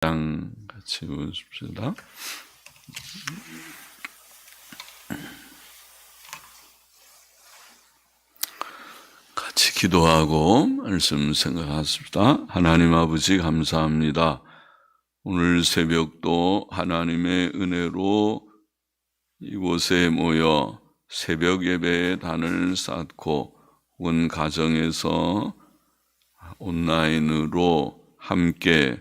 같이 보십시다. 같이 기도하고 말씀 생각하십시다. 하나님 아버지 감사합니다. 오늘 새벽도 하나님의 은혜로 이곳에 모여 새벽 예배의 단을 쌓고 혹은 가정에서 온라인으로 함께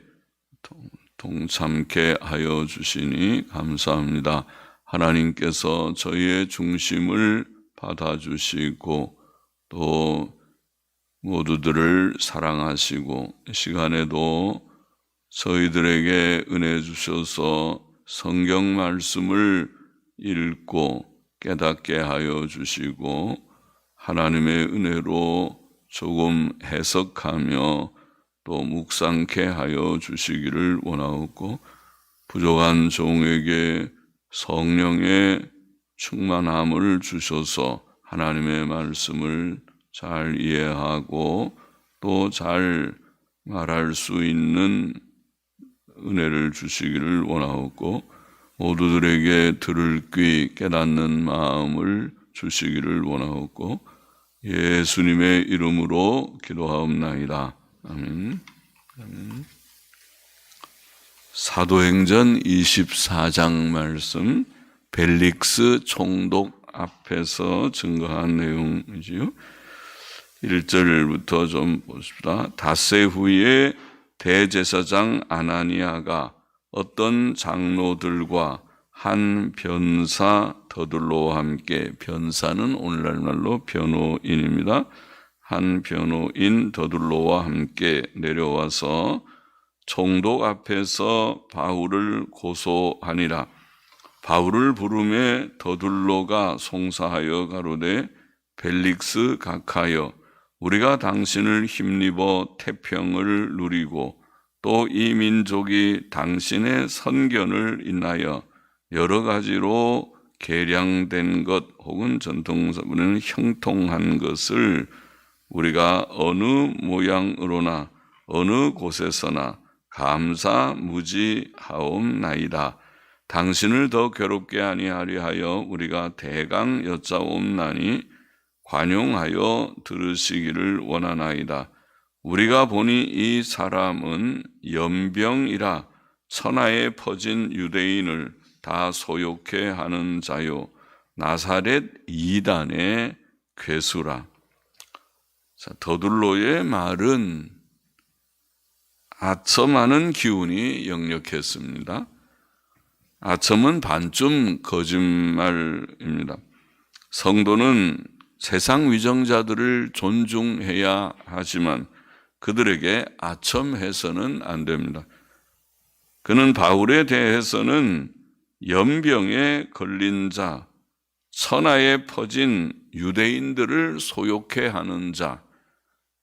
동참케 하여 주시니 감사합니다. 하나님께서 저희의 중심을 받아주시고 또 모두들을 사랑하시고 이 시간에도 저희들에게 은혜 주셔서 성경 말씀을 읽고 깨닫게 하여 주시고 하나님의 은혜로 조금 해석하며 또 묵상케 하여 주시기를 원하옵고 부족한 종에게 성령의 충만함을 주셔서 하나님의 말씀을 잘 이해하고 또 잘 말할 수 있는 은혜를 주시기를 원하옵고 모두들에게 들을 귀 깨닫는 마음을 주시기를 원하옵고 예수님의 이름으로 기도하옵나이다. 아멘. 아멘. 사도행전 24장 말씀 벨릭스 총독 앞에서 증거한 내용이지요. 1절부터 좀 보십시다. 닷새 후에 대제사장 아나니아가 어떤 장로들과 한 변사 더둘로와 함께, 변사는 오늘날 말로 변호인입니다. 한 변호인 더둘로와 함께 내려와서 총독 앞에서 바울을 고소하니라. 바울을 부르매 더둘로가 송사하여 가로되 벨릭스 각하여 우리가 당신을 힘입어 태평을 누리고 또 이 민족이 당신의 선견을 인하여 여러 가지로 계량된 것 혹은 전통사부는 형통한 것을 우리가 어느 모양으로나 어느 곳에서나 감사무지하옵나이다. 당신을 더 괴롭게 아니하려 하여 우리가 대강 여짜옵나니 관용하여 들으시기를 원하나이다. 우리가 보니 이 사람은 연병이라 천하에 퍼진 유대인을 다 소욕해 하는 자요 나사렛 이단의 괴수라. 자, 더둘로의 말은 아첨하는 기운이 역력했습니다. 아첨은 반쯤 거짓말입니다. 성도는 세상 위정자들을 존중해야 하지만 그들에게 아첨해서는 안 됩니다. 그는 바울에 대해서는 연병에 걸린 자, 천하에 퍼진 유대인들을 소욕해 하는 자,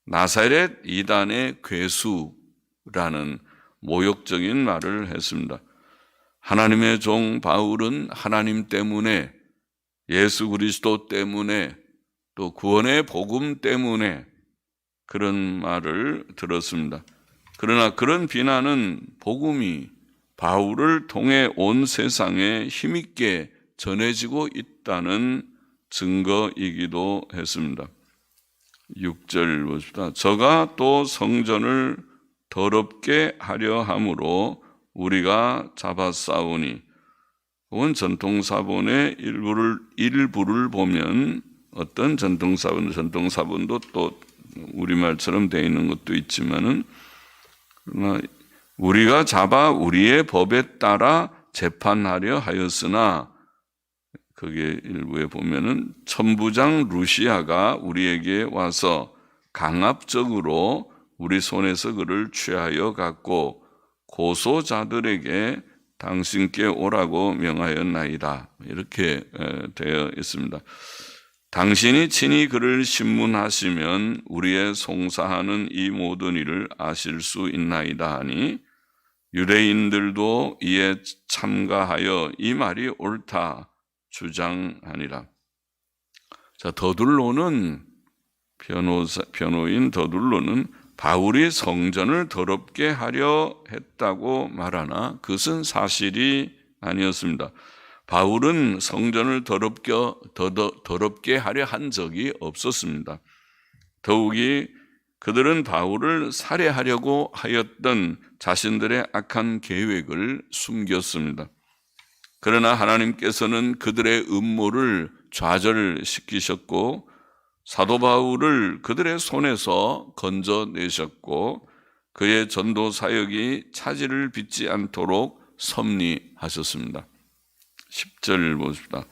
나사렛 이단의 괴수라는 모욕적인 말을 했습니다. 하나님의 종 바울은 하나님 때문에, 예수 그리스도 때문에, 또 구원의 복음 때문에 그런 말을 들었습니다. 그러나 그런 비난은 복음이 바울을 통해 온 세상에 힘있게 전해지고 있다는 증거이기도 했습니다. 6절 보십시다. 저가 또 성전을 더럽게 하려 함으로 우리가 잡아싸우니, 혹은 전통사본의 일부를 보면 어떤 전통사본도 또 우리말처럼 되어 있는 것도 있지만은 우리가 잡아 우리의 법에 따라 재판하려 하였으나, 거기에 일부에 보면은 천부장 루시아가 우리에게 와서 강압적으로 우리 손에서 그를 취하여 갔고 고소자들에게 당신께 오라고 명하였나이다. 이렇게 되어 있습니다. 당신이 친히 그를 신문하시면 우리의 송사하는 이 모든 일을 아실 수 있나이다 하니 유대인들도 이에 참가하여 이 말이 옳다 주장하니라. 자, 더둘로는 변호인 더둘로는 바울이 성전을 더럽게 하려 했다고 말하나 그것은 사실이 아니었습니다. 바울은 성전을 더럽게 하려 한 적이 없었습니다. 더욱이 그들은 바울을 살해하려고 하였던 자신들의 악한 계획을 숨겼습니다. 그러나 하나님께서는 그들의 음모를 좌절시키셨고 사도 바울을 그들의 손에서 건져내셨고 그의 전도 사역이 차질을 빚지 않도록 섭리하셨습니다. 10절 보십시다.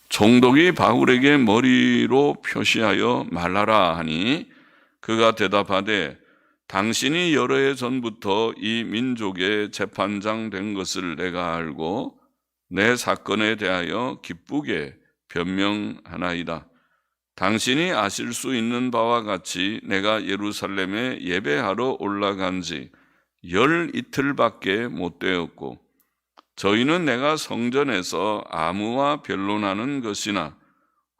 총독이 바울에게 머리로 표시하여 말하라 하니 그가 대답하되 당신이 여러 해 전부터 이 민족의 재판장 된 것을 내가 알고 내 사건에 대하여 기쁘게 변명하나이다. 당신이 아실 수 있는 바와 같이 내가 예루살렘에 예배하러 올라간 지 열 이틀밖에 못 되었고 저희는 내가 성전에서 아무와 변론하는 것이나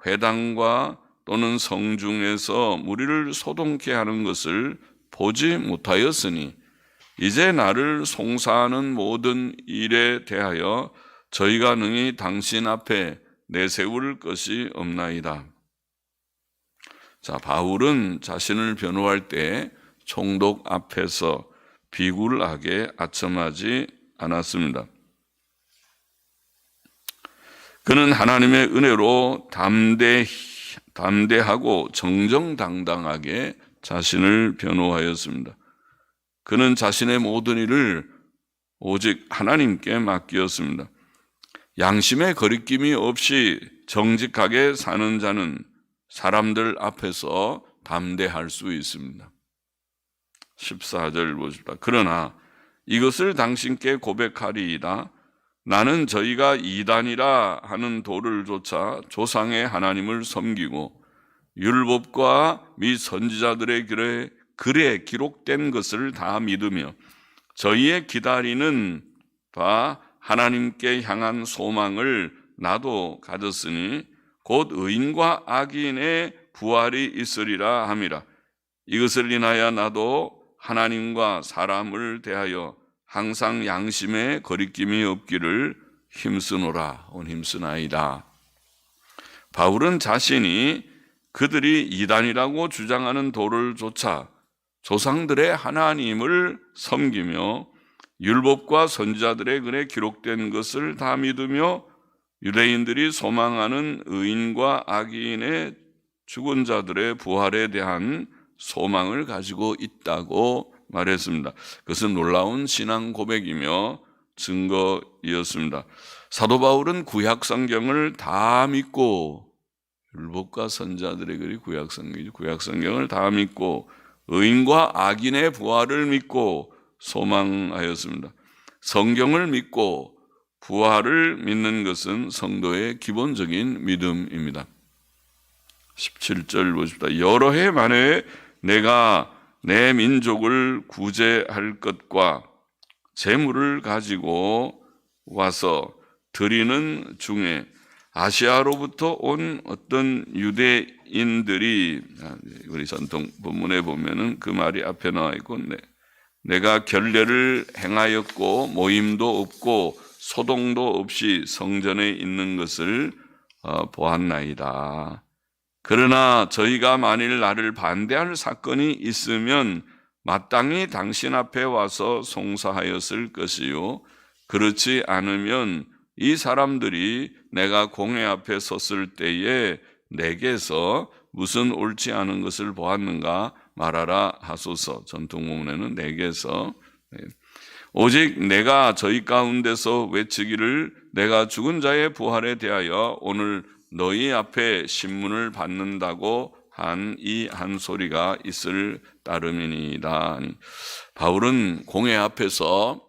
회당과 또는 성중에서 무리를 소동케 하는 것을 보지 못하였으니 이제 나를 송사하는 모든 일에 대하여 저희가 능히 당신 앞에 내세울 것이 없나이다. 자, 바울은 자신을 변호할 때 총독 앞에서 비굴하게 아첨하지 않았습니다. 그는 하나님의 은혜로 담대하고 정정당당하게 자신을 변호하였습니다. 그는 자신의 모든 일을 오직 하나님께 맡기었습니다. 양심의 거리낌이 없이 정직하게 사는 자는 사람들 앞에서 담대할 수 있습니다. 14절 보십시다. 그러나 이것을 당신께 고백하리이다. 나는 저희가 이단이라 하는 도를 좇아 조상의 하나님을 섬기고 율법과 및 선지자들의 글에 기록된 것을 다 믿으며 저희의 기다리는 바 하나님께 향한 소망을 나도 가졌으니 곧 의인과 악인의 부활이 있으리라 함이라. 이것을 인하여 나도 하나님과 사람을 대하여 항상 양심에 거리낌이 없기를 힘쓰나이다. 바울은 자신이 그들이 이단이라고 주장하는 도를 좇아 조상들의 하나님을 섬기며 율법과 선지자들의 글에 기록된 것을 다 믿으며 유대인들이 소망하는 의인과 악인의 죽은 자들의 부활에 대한 소망을 가지고 있다고 말했습니다. 그것은 놀라운 신앙 고백이며 증거이었습니다. 사도 바울은 구약 성경을 다 믿고 율법과 선지자들의 글이 구약 성경을 다 믿고 의인과 악인의 부활을 믿고 소망하였습니다. 성경을 믿고 부활을 믿는 것은 성도의 기본적인 믿음입니다. 17절 보십시다. 여러 해 만에 내가 내 민족을 구제할 것과 재물을 가지고 와서 드리는 중에 아시아로부터 온 어떤 유대인들이, 우리 전통 본문에 보면은 그 말이 앞에 나와 있고, 내가 결례를 행하였고 모임도 없고 소동도 없이 성전에 있는 것을 보았나이다. 그러나 저희가 만일 나를 반대할 사건이 있으면 마땅히 당신 앞에 와서 송사하였을 것이요 그렇지 않으면 이 사람들이 내가 공회 앞에 섰을 때에 내게서 무슨 옳지 않은 것을 보았는가 말하라 하소서. 전통문에는 내게서 오직 내가 저희 가운데서 외치기를 내가 죽은 자의 부활에 대하여 오늘 너희 앞에 신문을 받는다고 한 이 한 소리가 있을 따름이니이다. 바울은 공회 앞에서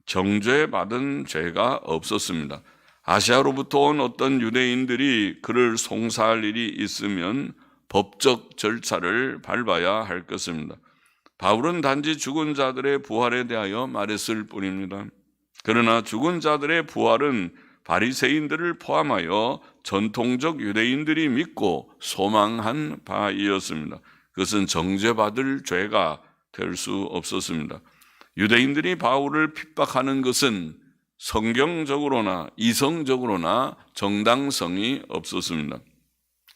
정죄받은 죄가 없었습니다. 아시아로부터 온 어떤 유대인들이 그를 송사할 일이 있으면 법적 절차를 밟아야 할 것입니다. 바울은 단지 죽은 자들의 부활에 대하여 말했을 뿐입니다. 그러나 죽은 자들의 부활은 바리새인들을 포함하여 전통적 유대인들이 믿고 소망한 바이었습니다. 그것은 정죄받을 죄가 될 수 없었습니다. 유대인들이 바울을 핍박하는 것은 성경적으로나 이성적으로나 정당성이 없었습니다.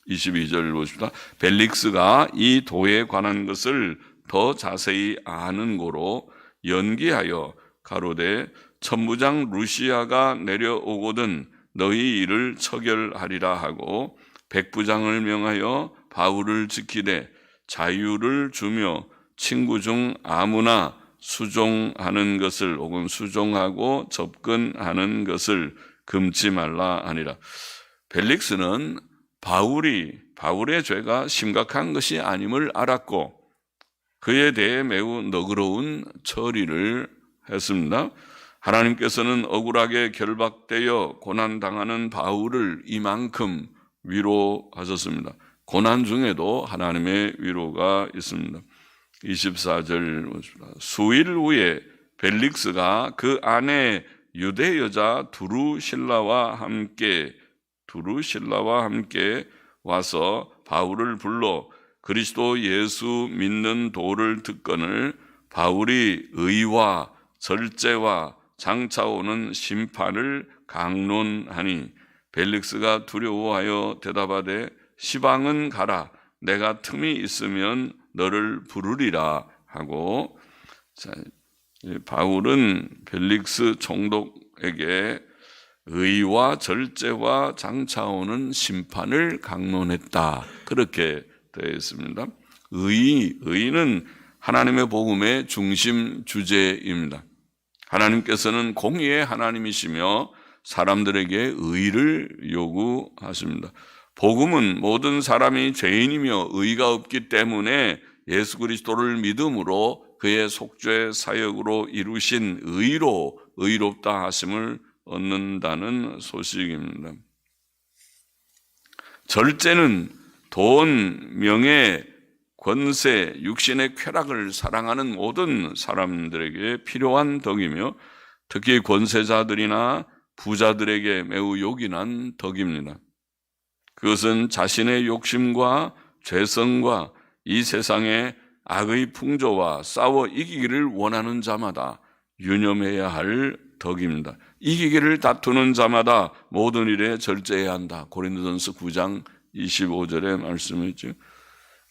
22절 보십시다. 벨릭스가 이 도에 관한 것을 더 자세히 아는 고로 연기하여 가로되 천부장 루시아가 내려오거든 너희 일을 처결하리라 하고 백부장을 명하여 바울을 지키되 자유를 주며 친구 중 아무나 수종하는 것을 혹은 수종하고 접근하는 것을 금치 말라 하니라. 벨릭스는 바울의 죄가 심각한 것이 아님을 알았고 그에 대해 매우 너그러운 처리를 했습니다. 하나님께서는 억울하게 결박되어 고난당하는 바울을 이만큼 위로하셨습니다. 고난 중에도 하나님의 위로가 있습니다. 24절 수일 후에 벨릭스가 그 아내 유대 여자 두루실라와 함께 와서 바울을 불러 그리스도 예수 믿는 도를 듣거늘 바울이 의와 절제와 장차 오는 심판을 강론하니 벨릭스가 두려워하여 대답하되 시방은 가라 내가 틈이 있으면 너를 부르리라 하고 바울은 벨릭스 총독에게 의와 절제와 장차 오는 심판을 강론했다. 그렇게 되어 있습니다. 의는 하나님의 복음의 중심 주제입니다. 하나님께서는 공의의 하나님이시며 사람들에게 의를 요구하십니다. 복음은 모든 사람이 죄인이며 의가 없기 때문에 예수 그리스도를 믿음으로 그의 속죄 사역으로 이루신 의로 의롭다 하심을 얻는다는 소식입니다. 절제는 돈, 명예, 권세, 육신의 쾌락을 사랑하는 모든 사람들에게 필요한 덕이며 특히 권세자들이나 부자들에게 매우 요긴한 덕입니다. 그것은 자신의 욕심과 죄성과 이 세상의 악의 풍조와 싸워 이기기를 원하는 자마다 유념해야 할 덕입니다. 이기기를 다투는 자마다 모든 일에 절제해야 한다. 고린도전서 9장 25절의 말씀이죠.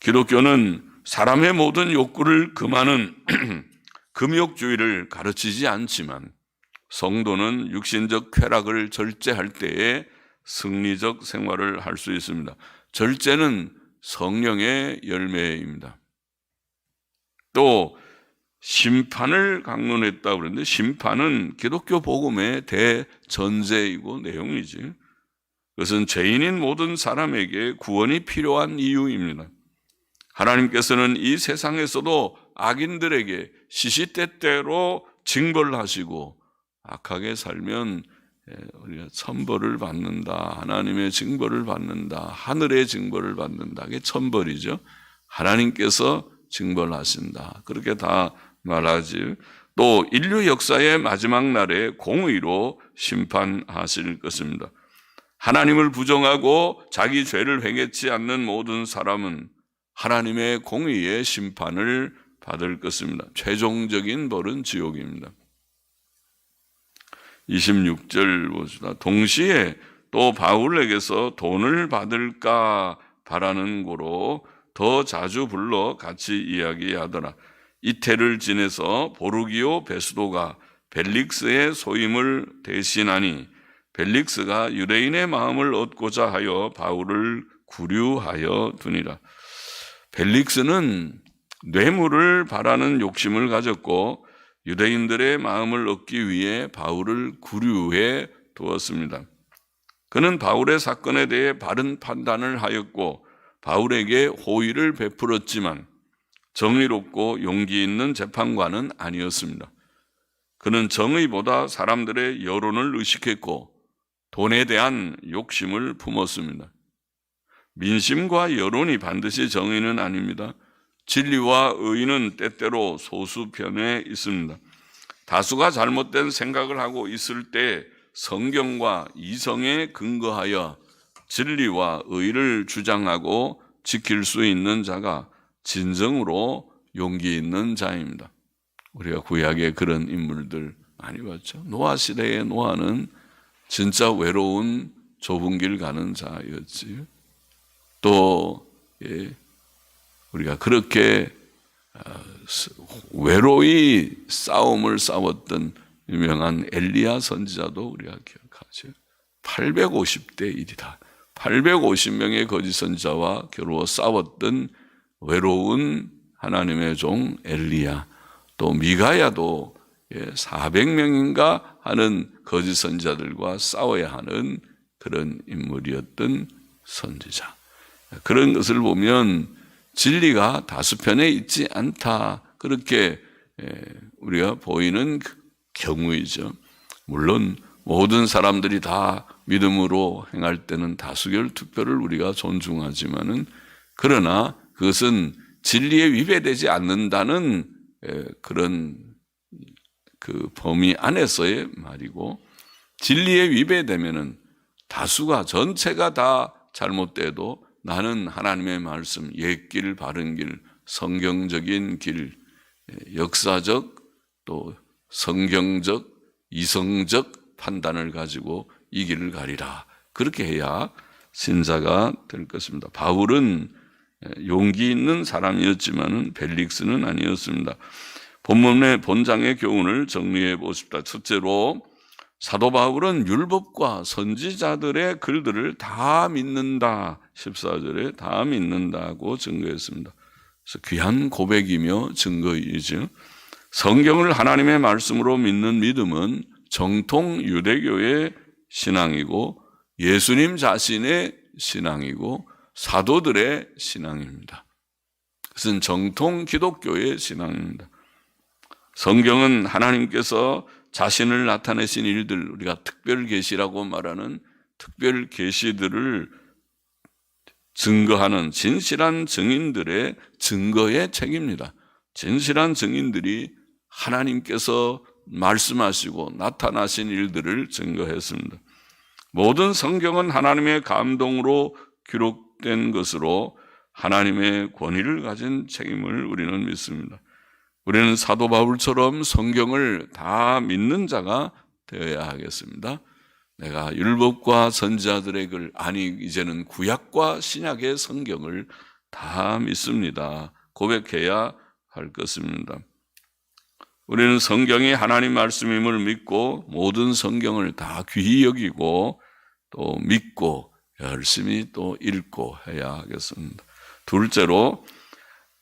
기독교는 사람의 모든 욕구를 금하는 금욕주의를 가르치지 않지만 성도는 육신적 쾌락을 절제할 때에 승리적 생활을 할 수 있습니다. 절제는 성령의 열매입니다. 또 심판을 강론했다고 그러는데 심판은 기독교 복음의 대전제이고 내용이지. 그것은 죄인인 모든 사람에게 구원이 필요한 이유입니다. 하나님께서는 이 세상에서도 악인들에게 시시때때로 징벌을 하시고 악하게 살면 우리가 천벌을 받는다. 하나님의 징벌을 받는다. 하늘의 징벌을 받는다. 그게 천벌이죠. 하나님께서 징벌하신다. 그렇게 다 말하지. 또 인류 역사의 마지막 날에 공의로 심판하실 것입니다. 하나님을 부정하고 자기 죄를 회개치 않는 모든 사람은 하나님의 공의의 심판을 받을 것입니다. 최종적인 벌은 지옥입니다. 26절 보시다. 동시에 또 바울에게서 돈을 받을까 바라는 고로 더 자주 불러 같이 이야기하더라. 이태를 지내서 보르기오 베스도가 벨릭스의 소임을 대신하니 벨릭스가 유대인의 마음을 얻고자 하여 바울을 구류하여 두니라. 벨릭스는 뇌물을 바라는 욕심을 가졌고 유대인들의 마음을 얻기 위해 바울을 구류해 두었습니다. 그는 바울의 사건에 대해 바른 판단을 하였고 바울에게 호의를 베풀었지만 정의롭고 용기 있는 재판관은 아니었습니다. 그는 정의보다 사람들의 여론을 의식했고 돈에 대한 욕심을 품었습니다. 민심과 여론이 반드시 정의는 아닙니다. 진리와 의는 때때로 소수편에 있습니다. 다수가 잘못된 생각을 하고 있을 때 성경과 이성에 근거하여 진리와 의를 주장하고 지킬 수 있는 자가 진정으로 용기 있는 자입니다. 우리가 구약의 그런 인물들 많이 봤죠. 노아 시대의 노아는 진짜 외로운 좁은 길 가는 자였지. 또 우리가 그렇게 외로이 싸움을 싸웠던 유명한 엘리야 선지자도 우리가 기억하죠. 850대 1이다. 850명의 거짓 선지자와 겨루어 싸웠던 외로운 하나님의 종 엘리야, 또 미가야도 400명인가 하는 거짓 선지자들과 싸워야 하는 그런 인물이었던 선지자. 그런 것을 보면 진리가 다수편에 있지 않다, 그렇게 우리가 보이는 경우이죠. 물론 모든 사람들이 다 믿음으로 행할 때는 다수결 투표를 우리가 존중하지만은, 그러나 그것은 진리에 위배되지 않는다는 그런 그 범위 안에서의 말이고, 진리에 위배되면은 다수가 전체가 다 잘못돼도 나는 하나님의 말씀, 옛길, 바른 길, 성경적인 길, 역사적 또 성경적, 이성적 판단을 가지고 이 길을 가리라. 그렇게 해야 신자가 될 것입니다. 바울은 용기 있는 사람이었지만 벨릭스는 아니었습니다. 본문의 본장의 교훈을 정리해 보십시다. 첫째로, 사도 바울은 율법과 선지자들의 글들을 다 믿는다. 14절에 다 믿는다고 증거했습니다. 그래서 귀한 고백이며 증거이죠. 성경을 하나님의 말씀으로 믿는 믿음은 정통 유대교의 신앙이고 예수님 자신의 신앙이고 사도들의 신앙입니다. 그것은 정통 기독교의 신앙입니다. 성경은 하나님께서 자신을 나타내신 일들, 우리가 특별 계시라고 말하는 특별 계시들을 증거하는 진실한 증인들의 증거의 책입니다. 진실한 증인들이 하나님께서 말씀하시고 나타나신 일들을 증거했습니다. 모든 성경은 하나님의 감동으로 기록된 것으로 하나님의 권위를 가진 책임을 우리는 믿습니다. 우리는 사도 바울처럼 성경을 다 믿는 자가 되어야 하겠습니다. 내가 율법과 선지자들의 글, 아니 이제는 구약과 신약의 성경을 다 믿습니다. 고백해야 할 것입니다. 우리는 성경이 하나님 말씀임을 믿고 모든 성경을 다 귀히 여기고 또 믿고 열심히 또 읽고 해야 하겠습니다. 둘째로,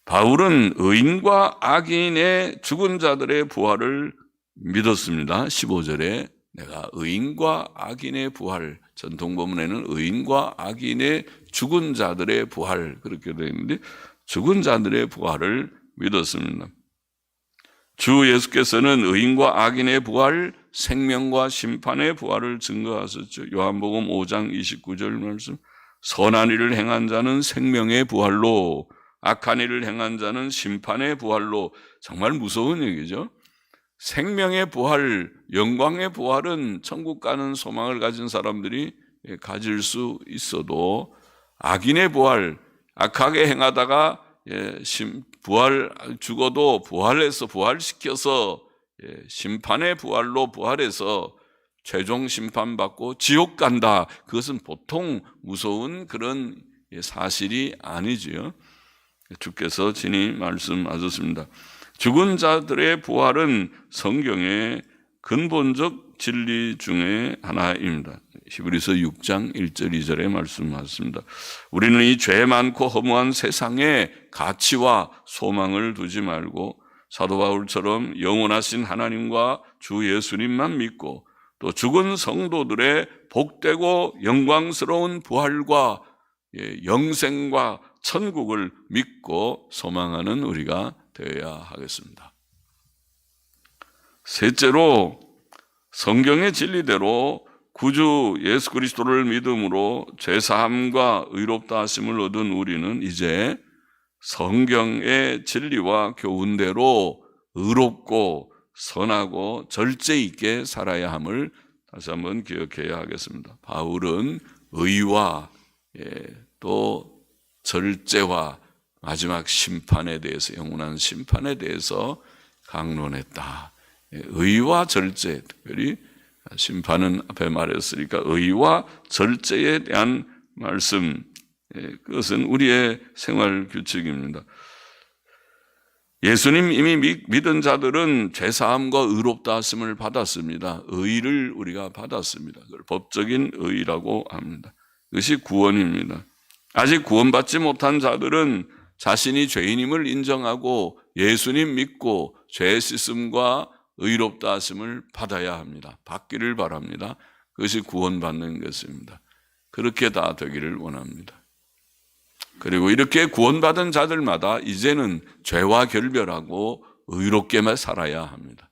바울은 의인과 악인의 죽은 자들의 부활을 믿었습니다. 15절에 내가 의인과 악인의 부활, 전통본문에는 의인과 악인의 죽은 자들의 부활 그렇게 되어 있는데, 죽은 자들의 부활을 믿었습니다. 주 예수께서는 의인과 악인의 부활, 생명과 심판의 부활을 증거하셨죠. 요한복음 5장 29절 말씀, 선한 일을 행한 자는 생명의 부활로, 악한 일을 행한 자는 심판의 부활로. 정말 무서운 얘기죠. 생명의 부활, 영광의 부활은 천국 가는 소망을 가진 사람들이 가질 수 있어도, 악인의 부활, 악하게 행하다가 죽어도 부활해서 부활시켜서 심판의 부활로 부활해서 최종 심판받고 지옥 간다. 그것은 보통 무서운 그런 사실이 아니지요. 주께서 친히 말씀하셨습니다. 죽은 자들의 부활은 성경의 근본적 진리 중에 하나입니다. 히브리서 6장 1절 2절에 말씀하셨습니다. 우리는 이 죄 많고 허무한 세상에 가치와 소망을 두지 말고 사도 바울처럼 영원하신 하나님과 주 예수님만 믿고 또 죽은 성도들의 복되고 영광스러운 부활과 영생과 천국을 믿고 소망하는 우리가 되어야 하겠습니다. 셋째로, 성경의 진리대로 구주 예수 그리스도를 믿음으로 죄사함과 의롭다 하심을 얻은 우리는 이제 성경의 진리와 교훈대로 의롭고 선하고 절제 있게 살아야 함을 다시 한번 기억해야 하겠습니다. 바울은 의와 또 절제와 마지막 심판에 대해서, 영원한 심판에 대해서 강론했다. 의와 절제, 특별히 심판은 앞에 말했으니까 의와 절제에 대한 말씀, 그것은 우리의 생활 규칙입니다. 예수님 이미 믿은 자들은 죄사함과 의롭다 하심을 받았습니다. 의를 우리가 받았습니다. 그걸 법적인 의라고 합니다. 그것이 구원입니다. 아직 구원받지 못한 자들은 자신이 죄인임을 인정하고 예수님 믿고 죄 씻음과 의롭다 하심을 받아야 합니다. 받기를 바랍니다. 그것이 구원받는 것입니다. 그렇게 다 되기를 원합니다. 그리고 이렇게 구원받은 자들마다 이제는 죄와 결별하고 의롭게만 살아야 합니다.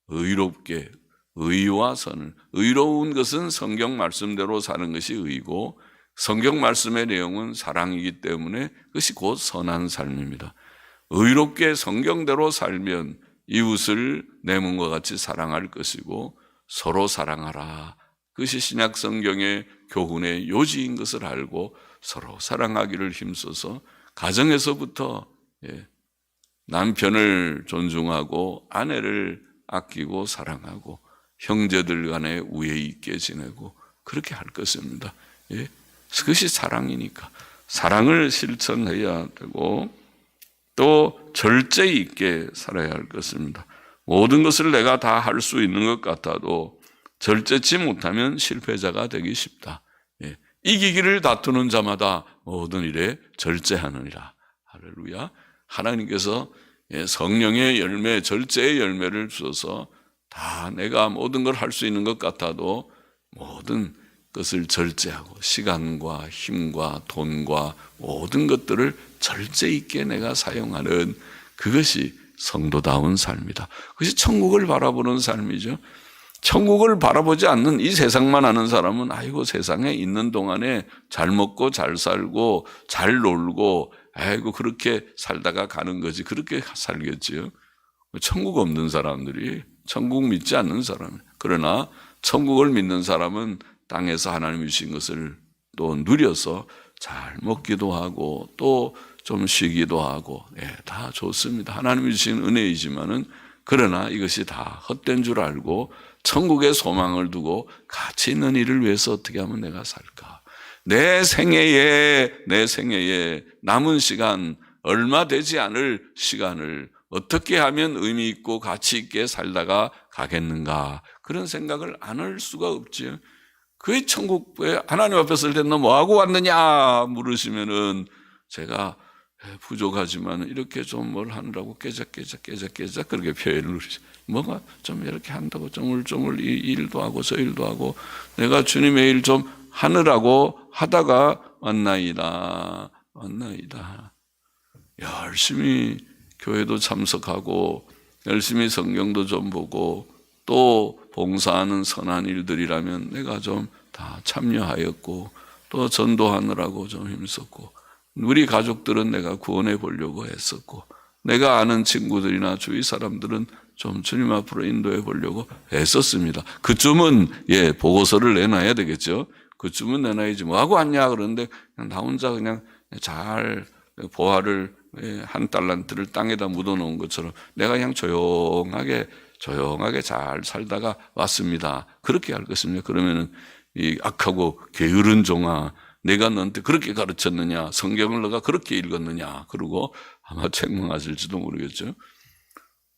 의롭게, 의와 선을. 의로운 것은 성경 말씀대로 사는 것이 의고, 성경 말씀의 내용은 사랑이기 때문에 그것이 곧 선한 삶입니다. 의롭게 성경대로 살면 이웃을 내 몸과 같이 사랑할 것이고, 서로 사랑하라. 그것이 신약 성경의 교훈의 요지인 것을 알고 서로 사랑하기를 힘써서 가정에서부터 남편을 존중하고 아내를 아끼고 사랑하고 형제들 간에 우애 있게 지내고 그렇게 할 것입니다. 그것이 사랑이니까 사랑을 실천해야 되고 또 절제 있게 살아야 할 것입니다. 모든 것을 내가 다 할 수 있는 것 같아도 절제치 못하면 실패자가 되기 쉽다. 이기기를 다투는 자마다 모든 일에 절제하느니라. 할렐루야. 하나님께서 성령의 열매, 절제의 열매를 주셔서 다 내가 모든 걸 할 수 있는 것 같아도 모든 것을 절제하고 시간과 힘과 돈과 모든 것들을 절제 있게 내가 사용하는 그것이 성도다운 삶이다. 그것이 천국을 바라보는 삶이죠. 천국을 바라보지 않는 이 세상만 아는 사람은 아이고 세상에 있는 동안에 잘 먹고 잘 살고 잘 놀고 아이고 그렇게 살다가 가는 거지 그렇게 살겠지요. 천국 없는 사람들이 천국 믿지 않는 사람. 그러나 천국을 믿는 사람은 땅에서 하나님이 주신 것을 또 누려서 잘 먹기도 하고 또 좀 쉬기도 하고 다 좋습니다. 하나님이 주신 은혜이지만은 그러나 이것이 다 헛된 줄 알고 천국의 소망을 두고 가치 있는 일을 위해서 어떻게 하면 내가 살까? 내 생애에 남은 시간 얼마 되지 않을 시간을 어떻게 하면 의미 있고 가치 있게 살다가 가겠는가? 그런 생각을 안 할 수가 없지요. 그의 천국에 하나님 앞에 설 때 너 뭐하고 왔느냐 물으시면은 제가 부족하지만 이렇게 좀 뭘 하느라고 깨작깨작 그렇게 표현을 하시죠. 뭐가 좀 이렇게 한다고 쪼물쪼물 이 일도 하고 저 일도 하고 내가 주님의 일 좀 하느라고 하다가 왔나이다. 열심히 교회도 참석하고 열심히 성경도 좀 보고 또 봉사하는 선한 일들이라면 내가 좀 다 참여하였고 또 전도하느라고 좀 힘썼고 우리 가족들은 내가 구원해 보려고 했었고 내가 아는 친구들이나 주위 사람들은 좀 주님 앞으로 인도해 보려고 했었습니다. 그쯤은 보고서를 내놔야 되겠죠. 그쯤은 내놔야지 뭐하고 왔냐 그러는데 그냥 나 혼자 그냥 잘 보화를 한 달란트를 땅에다 묻어놓은 것처럼 내가 그냥 조용하게 잘 살다가 왔습니다. 그렇게 할 것입니다. 그러면은 이 악하고 게으른 종아 내가 너한테 그렇게 가르쳤느냐 성경을 너가 그렇게 읽었느냐 그러고 아마 책망하실지도 모르겠죠.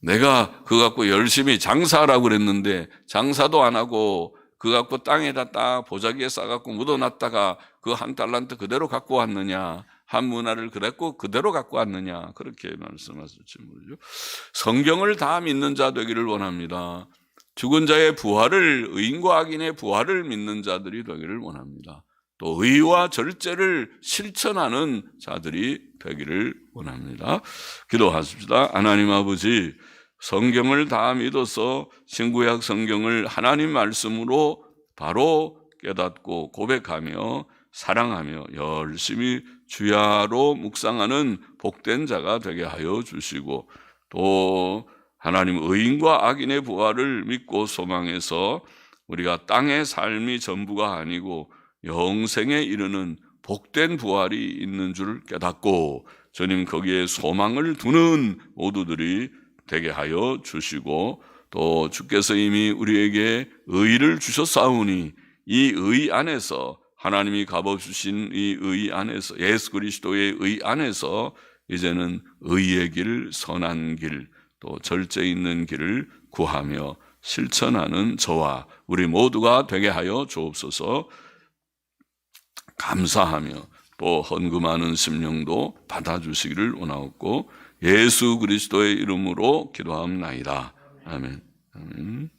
내가 그거 갖고 열심히 장사하라고 그랬는데 장사도 안 하고 그거 갖고 땅에다 딱 보자기에 싸갖고 묻어놨다가 그 한 달란트 그대로 갖고 왔느냐 한 문화를 그대로 갖고 왔느냐 그렇게 말씀하실지 모르죠. 성경을 다 믿는 자 되기를 원합니다. 죽은 자의 부활을 의인과 악인의 부활을 믿는 자들이 되기를 원합니다. 또 의와 절제를 실천하는 자들이 되기를 원합니다. 기도하십시다. 하나님 아버지 성경을 다 믿어서 신구약 성경을 하나님 말씀으로 바로 깨닫고 고백하며 사랑하며 열심히 주야로 묵상하는 복된 자가 되게 하여 주시고 또 하나님 의인과 악인의 부활을 믿고 소망해서 우리가 땅의 삶이 전부가 아니고 영생에 이르는 복된 부활이 있는 줄 깨닫고 주님 거기에 소망을 두는 모두들이 되게 하여 주시고, 또 주께서 이미 우리에게 의를 주셨사오니 이 의 안에서, 하나님이 값어주신 이 의 안에서, 예수 그리스도의 의 안에서 이제는 의의 길, 선한 길, 또 절제 있는 길을 구하며 실천하는 저와 우리 모두가 되게 하여 주옵소서. 감사하며 또 헌금하는 심령도 받아주시기를 원하옵고 예수 그리스도의 이름으로 기도합나이다. 아멘. 아멘.